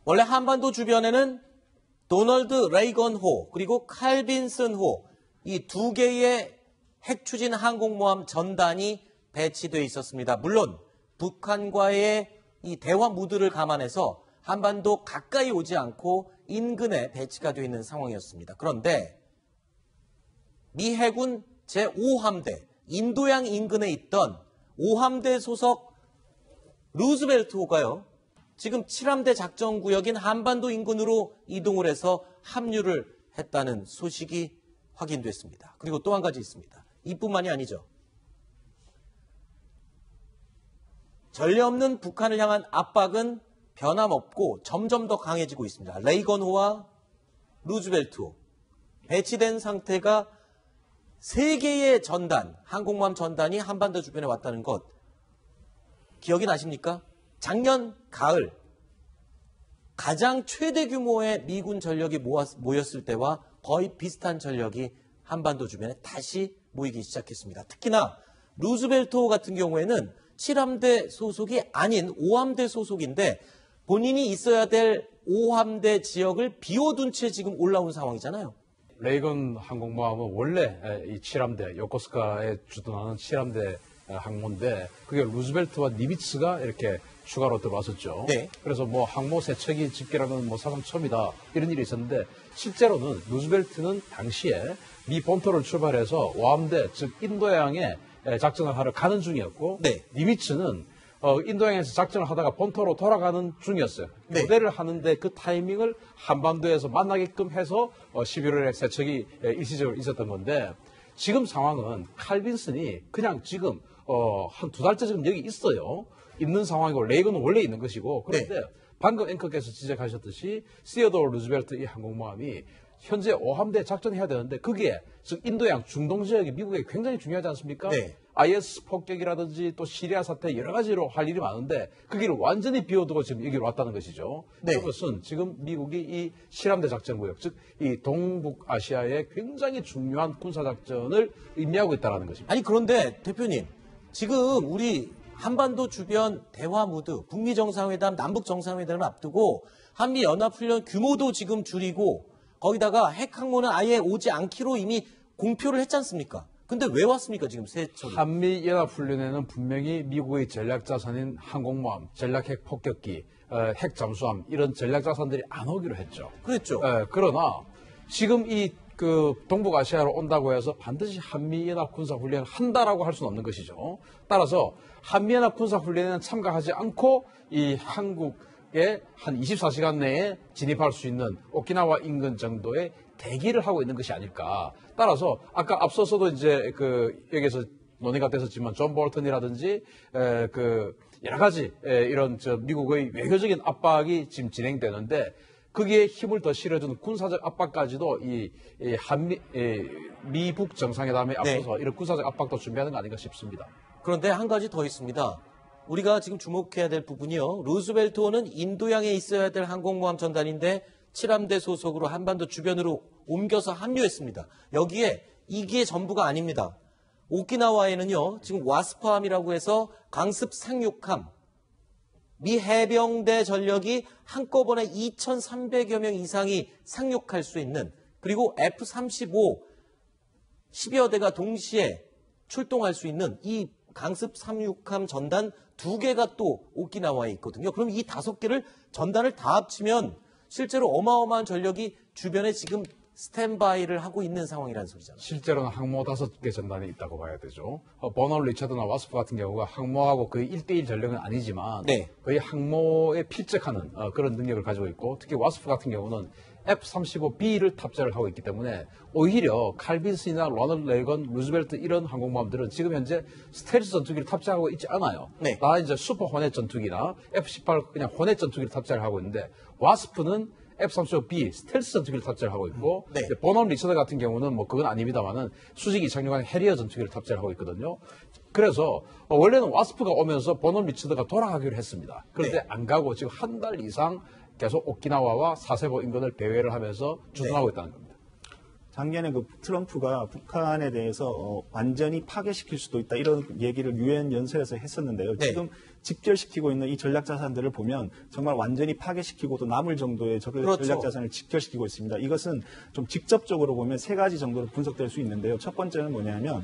원래 한반도 주변에는 도널드 레이건호 그리고 칼 빈슨호 이 두 개의 핵추진 항공모함 전단이 배치되어 있었습니다. 물론 북한과의 이 대화 무드를 감안해서 한반도 가까이 오지 않고 인근에 배치가 되어 있는 상황이었습니다. 그런데 미 해군 제5함대 인도양 인근에 있던 5함대 소속 루즈벨트호가요. 지금 7함대 작전구역인 한반도 인근으로 이동을 해서 합류를 했다는 소식이 확인됐습니다. 그리고 또 한 가지 있습니다. 이뿐만이 아니죠. 전례 없는 북한을 향한 압박은 변함없고 점점 더 강해지고 있습니다. 레이건호와 루즈벨트호 배치된 상태가 3개의 전단, 항공모함 전단이 한반도 주변에 왔다는 것 기억이 나십니까? 작년 가을 가장 최대 규모의 미군 전력이 모였을 때와 거의 비슷한 전력이 한반도 주변에 다시 모이기 시작했습니다. 특히나 루즈벨트호 같은 경우에는 7함대 소속이 아닌 5함대 소속인데 본인이 있어야 될 5함대 지역을 비워둔 채 지금 올라온 상황이잖아요. 레이건 항공모함은 원래 이 7함대, 요코스카에 주둔하는 7함대 항모인데 그게 루즈벨트와 니미츠가 이렇게 추가로 들어왔었죠. 네. 그래서 뭐 항모 세 척이 집결하면 뭐 사상 처음이다 이런 일이 있었는데 실제로는 루즈벨트는 당시에 미 본토를 출발해서 5함대 즉 인도양에 작전을 하러 가는 중이었고 네. 니미츠는 인도양에서 작전을 하다가 본토로 돌아가는 중이었어요. 네. 교대를 하는데 그 타이밍을 한반도에서 만나게끔 해서 11월에 세척이 일시적으로 있었던 건데 지금 상황은 칼 빈슨이 그냥 지금 한 2달째 지금 여기 있어요. 있는 상황이고 레이건은 원래 있는 것이고 그런데 네. 방금 앵커께서 지적하셨듯이 시어도어 루즈벨트 이 항공모함이 현재 5함대 작전해야 되는데 그게 즉 인도양 중동 지역이 미국에 굉장히 중요하지 않습니까? 네. IS 폭격이라든지 또 시리아 사태 여러 가지로 할 일이 많은데 그 길을 완전히 비워두고 지금 여기로 왔다는 것이죠. 네. 그것은 지금 미국이 이 실함대 작전구역 즉 이 동북아시아의 굉장히 중요한 군사작전을 의미하고 있다는 것입니다. 아니 그런데 대표님 지금 우리 한반도 주변 대화 무드, 북미 정상회담, 남북 정상회담을 앞두고 한미 연합훈련 규모도 지금 줄이고 거기다가 핵 항모는 아예 오지 않기로 이미 공표를 했지 않습니까? 근데 왜 왔습니까 지금 세척이? 한미 연합훈련에는 분명히 미국의 전략자산인 항공모함, 전략핵 폭격기, 핵 잠수함 이런 전략자산들이 안 오기로 했죠. 그랬죠. 그러나 지금 이 동북아시아로 온다고 해서 반드시 한미연합 군사훈련을 한다라고 할 수는 없는 것이죠. 따라서 한미연합 군사훈련에는 참가하지 않고 이 한국에 한 24시간 내에 진입할 수 있는 오키나와 인근 정도의 대기를 하고 있는 것이 아닐까. 따라서 아까 앞서서도 이제 여기서 논의가 됐었지만 존 볼턴이라든지 여러 가지 이런 미국의 외교적인 압박이 지금 진행되는데 거기에 힘을 더 실어주는 군사적 압박까지도 미북 정상회담에 앞서서 이런 군사적 압박도 준비하는 거 아닌가 싶습니다. 그런데 한 가지 더 있습니다. 우리가 지금 주목해야 될 부분이요. 루즈벨트호는 인도양에 있어야 될 항공모함 전단인데 7함대 소속으로 한반도 주변으로 옮겨서 합류했습니다. 여기에 이게 전부가 아닙니다. 오키나와에는요. 지금 와스프함이라고 해서 강습 상륙함, 미 해병대 전력이 한꺼번에 2,300여 명 이상이 상륙할 수 있는 그리고 F-35 10여 대가 동시에 출동할 수 있는 이 강습 상륙함 전단 2개가 또 오키나와에 있거든요. 그럼 이 5개를 전단을 다 합치면 실제로 어마어마한 전력이 주변에 지금 스탠바이를 하고 있는 상황이라는 소리잖아요. 실제로는 항모 5개 전단이 있다고 봐야 되죠. 버널 리처드나 와스프 같은 경우가 항모하고 거의 1대1 전력은 아니지만 거의 항모에 필적하는 그런 능력을 가지고 있고 특히 와스프 같은 경우는 F-35B를 탑재를 하고 있기 때문에 오히려 칼 빈슨이나 로널드 레이건, 루즈벨트 이런 항공모함들은 지금 현재 스텔스 전투기를 탑재하고 있지 않아요. 다 이제 슈퍼 호넷 전투기나 F-18 그냥 호넷 전투기를 탑재를 하고 있는데 와스프는 F-35B 스텔스 전투기를 탑재를 하고 있고 버널 리처드 같은 경우는 뭐 그건 아닙니다만은 수직이 착륙하는 해리어 전투기를 탑재를 하고 있거든요. 그래서 원래는 와스프가 오면서 버널 리처드가 돌아가기로 했습니다. 그런데 안 가고 지금 한 달 이상 계속 오키나와와 사세보 인근을 배회를 하면서 주둔하고 있다는 겁니다. 작년에 그 트럼프가 북한에 대해서 완전히 파괴시킬 수도 있다 이런 얘기를 유엔 연설에서 했었는데요. 네. 지금 직결시키고 있는 이 전략자산들을 보면 정말 완전히 파괴시키고도 남을 정도의 그렇죠. 전략자산을 직결시키고 있습니다. 이것은 좀 직접적으로 보면 세 가지 정도로 분석될 수 있는데요. 첫 번째는 뭐냐면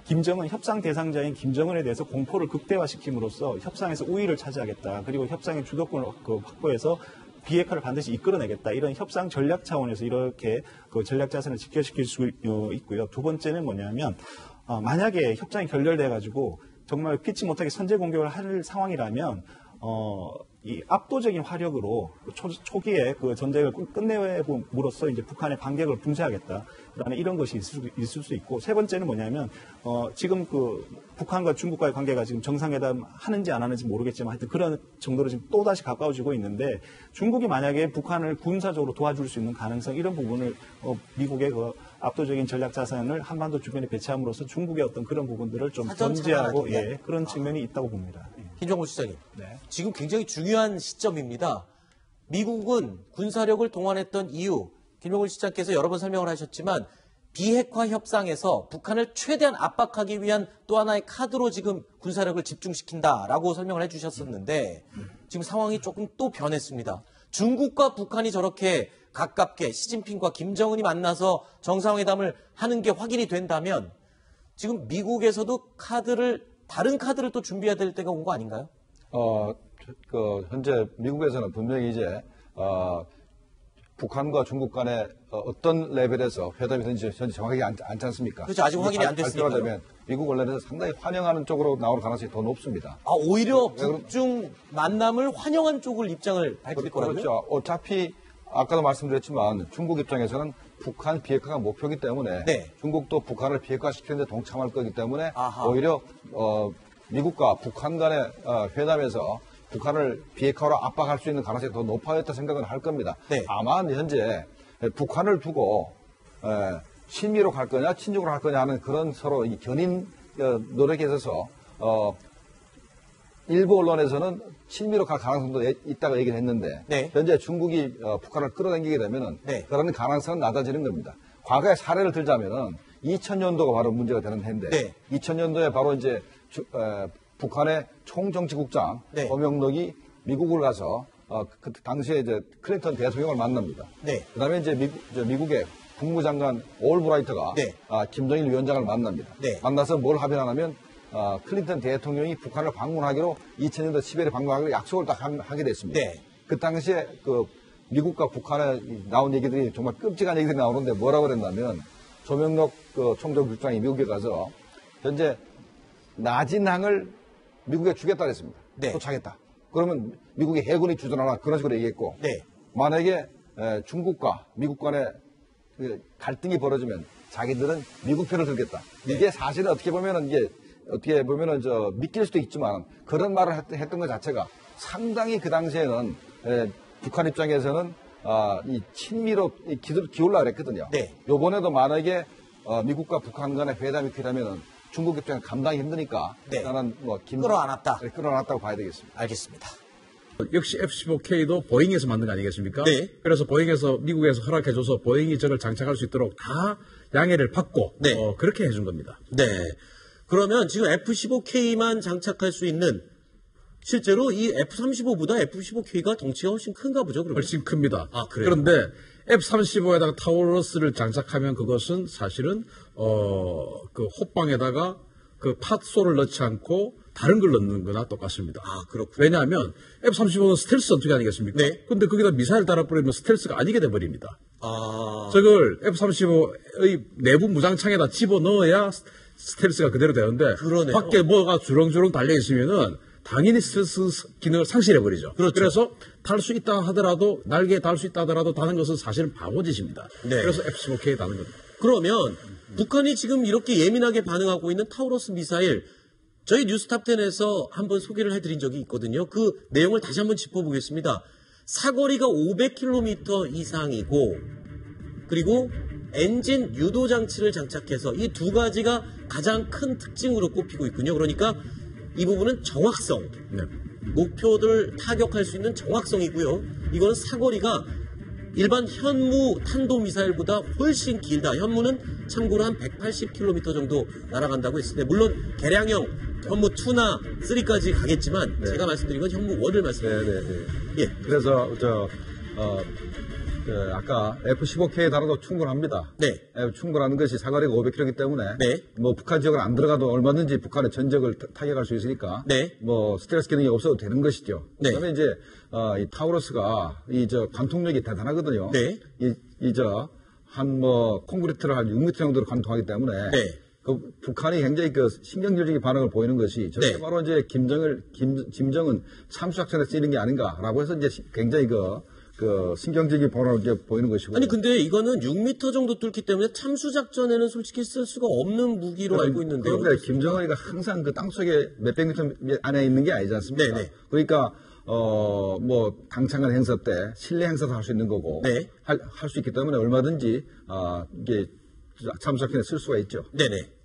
김정은 협상 대상자인 김정은에 대해서 공포를 극대화시킴으로써 협상에서 우위를 차지하겠다. 그리고 협상의 주도권을 확보해서 비핵화를 반드시 이끌어내겠다. 이런 협상 전략 차원에서 이렇게 그 전략 자산을 직결시킬 수 있고요. 두 번째는 뭐냐면 만약에 협상이 결렬돼 가지고 정말 피치 못하게 선제 공격을 할 상황이라면 이 압도적인 화력으로 초기에 그 전쟁을 끝내므로써 이제 북한의 반격을 붕괴하겠다. 그다음에 이런 것이 있을 수 있고 세 번째는 뭐냐면 지금 그 북한과 중국과의 관계가 지금 정상회담 하는지 안 하는지 모르겠지만 하여튼 그런 정도로 지금 또 다시 가까워지고 있는데 중국이 만약에 북한을 군사적으로 도와줄 수 있는 가능성 이런 부분을 미국의 그 압도적인 전략 자산을 한반도 주변에 배치함으로써 중국의 어떤 그런 부분들을 좀 견제하고 그런 측면이 있다고 봅니다. 김정은 시장님, 네. 지금 굉장히 중요한 시점입니다. 미국은 군사력을 동원했던 이유, 김정은 시장께서 여러 번 설명을 하셨지만 비핵화 협상에서 북한을 최대한 압박하기 위한 또 하나의 카드로 지금 군사력을 집중시킨다라고 설명을 해주셨었는데 지금 상황이 조금 또 변했습니다. 중국과 북한이 저렇게 가깝게 시진핑과 김정은이 만나서 정상회담을 하는 게 확인이 된다면 지금 미국에서도 다른 카드를 또 준비해야 될 때가 온 거 아닌가요? 현재 미국에서는 분명히 이제, 북한과 중국 간에 어떤 레벨에서 회담이 되는지 현재 정확하게 않지 않습니까? 그렇죠. 아직 확인이 안 됐으니까요. 발표가 되면 미국 언론에서 상당히 환영하는 쪽으로 나올 가능성이 더 높습니다. 오히려 북중 만남을 환영한 쪽을 입장을 밝힐 거라고요? 그렇죠. 어차피 아까도 말씀드렸지만 중국 입장에서는 북한 비핵화가 목표이기 때문에 네. 중국도 북한을 비핵화시키는 데 동참할 거기 때문에 아하. 오히려 미국과 북한 간의 회담에서 북한을 비핵화로 압박할 수 있는 가능성이 더 높아졌다 생각은 할 겁니다. 네. 다만 현재 북한을 두고 친미로 갈 거냐 친중으로 갈 거냐 하는 그런 서로 이 견인 노력에 있어서 일부 언론에서는 친미로 갈 가능성도 있다고 얘기를 했는데 네. 현재 중국이 북한을 끌어당기게 되면은 네. 그런 가능성은 낮아지는 겁니다. 과거의 사례를 들자면은 2000년도가 바로 문제가 되는 해인데 네. 2000년도에 바로 이제 북한의 총정치국장 네. 허명록이 미국을 가서 그 당시에 이제 클린턴 대통령을 만납니다. 네. 그다음에 이제 미국의 국무장관 올브라이트가 네. 김정일 위원장을 만납니다. 네. 만나서 뭘 합의하냐면 클린턴 대통령이 북한을 방문하기로 2000년도 10월에 방문하기로 약속을 딱 하게 됐습니다. 네. 그 당시에 그 미국과 북한에 나온 얘기들이 정말 끔찍한 얘기들이 나오는데 뭐라고 그랬냐면 조명록 그 총정국장이 미국에 가서 현재 나진항을 미국에 주겠다 그랬습니다. 네. 도착했다. 그러면 미국의 해군이 주둔하라 그런 식으로 얘기했고 네. 만약에 중국과 미국 간의 그 갈등이 벌어지면 자기들은 미국 편을 들겠다. 네. 이게 사실은 어떻게 보면은 믿길 수도 있지만 그런 말을 했던 것 자체가 상당히 그 당시에는 북한 입장에서는 이 친미로 기울라 그랬거든요. 네. 요번에도 만약에 미국과 북한 간의 회담이 필요하면은 중국 입장에 감당이 힘드니까 네. 일단은 끌어안았다. 끌어안았다고 봐야 되겠습니다. 알겠습니다. 역시 F-15K도 보잉에서 만든 거 아니겠습니까? 네. 그래서 보잉에서 미국에서 허락해줘서 보잉이 저걸 장착할 수 있도록 다 양해를 받고 네. 그렇게 해준 겁니다. 네. 그러면 지금 F-15K만 장착할 수 있는 실제로 이 F-35보다 F-15K가 덩치가 훨씬 큰가 보죠, 그러면? 훨씬 큽니다. 그래요? 그런데 F-35에다가 타우러스를 장착하면 그것은 사실은 그 호빵에다가 그 팟소를 넣지 않고 다른 걸 넣는 거나 똑같습니다. 그렇군요. 왜냐하면 F-35는 스텔스 전투기 아니겠습니까? 네. 근데 거기다 미사일 달아버리면 스텔스가 아니게 돼버립니다. 아. 저걸 F-35의 내부 무장창에다 집어넣어야 스텔스가 그대로 되는데 그러네요. 밖에 뭐가 주렁주렁 달려있으면은 당연히 스텔스 기능을 상실해버리죠. 그렇죠. 그래서 탈 수 있다 하더라도 날개에 달 수 있다 하더라도 다는 것은 사실은 바보짓입니다. 네. 그래서 F-15K에 다는 겁니다. 그러면 북한이 지금 이렇게 예민하게 반응하고 있는 타우러스 미사일 저희 뉴스탑10에서 한번 소개를 해드린 적이 있거든요. 그 내용을 다시 한번 짚어보겠습니다. 사거리가 500km 이상이고 그리고 엔진 유도 장치를 장착해서 이 두 가지가 가장 큰 특징으로 꼽히고 있군요. 그러니까 이 부분은 정확성, 네. 목표들 타격할 수 있는 정확성이고요. 이거는 사거리가 일반 현무 탄도미사일보다 훨씬 길다. 현무는 참고로 한 180km 정도 날아간다고 했을 때, 물론 개량형 현무 2나 3까지 가겠지만 제가 말씀드린 건 현무 1을 말씀드립니다. 예. 그래서 아까 F-15K에 달아도 충분합니다. 네. 충분한 것이 사거리가 500km이기 때문에 네. 뭐 북한 지역을 안 들어가도 얼마든지 북한의 전적을 타격할 수 있으니까 네. 뭐 스트레스 기능이 없어도 되는 것이죠. 네. 그다음에 이제 이 타우러스가 관통력이 대단하거든요. 네. 한 콘크리트를 한 6m 정도로 관통하기 때문에 네. 그 북한이 굉장히 신경질적인 반응을 보이는 것이 저게 네. 바로 이제 김정은 삼수작전에 쓰이는 게 아닌가라고 해서 이제 굉장히 신경질적인 반응을 이제 보이는 것이고. 아니 근데 이거는 6m 정도 뚫기 때문에 참수작전에는 솔직히 쓸 수가 없는 무기로 알고 있는데요. 그런데 김정은이가 항상 그 땅속에 몇백 미터 안에 있는 게 아니지 않습니까? 네네. 그러니까 당창간 행사 때 실내 행사도 할 수 있는 거고 네. 할 수 있기 때문에 얼마든지 이게 참수작전에 쓸 수가 있죠. 네네.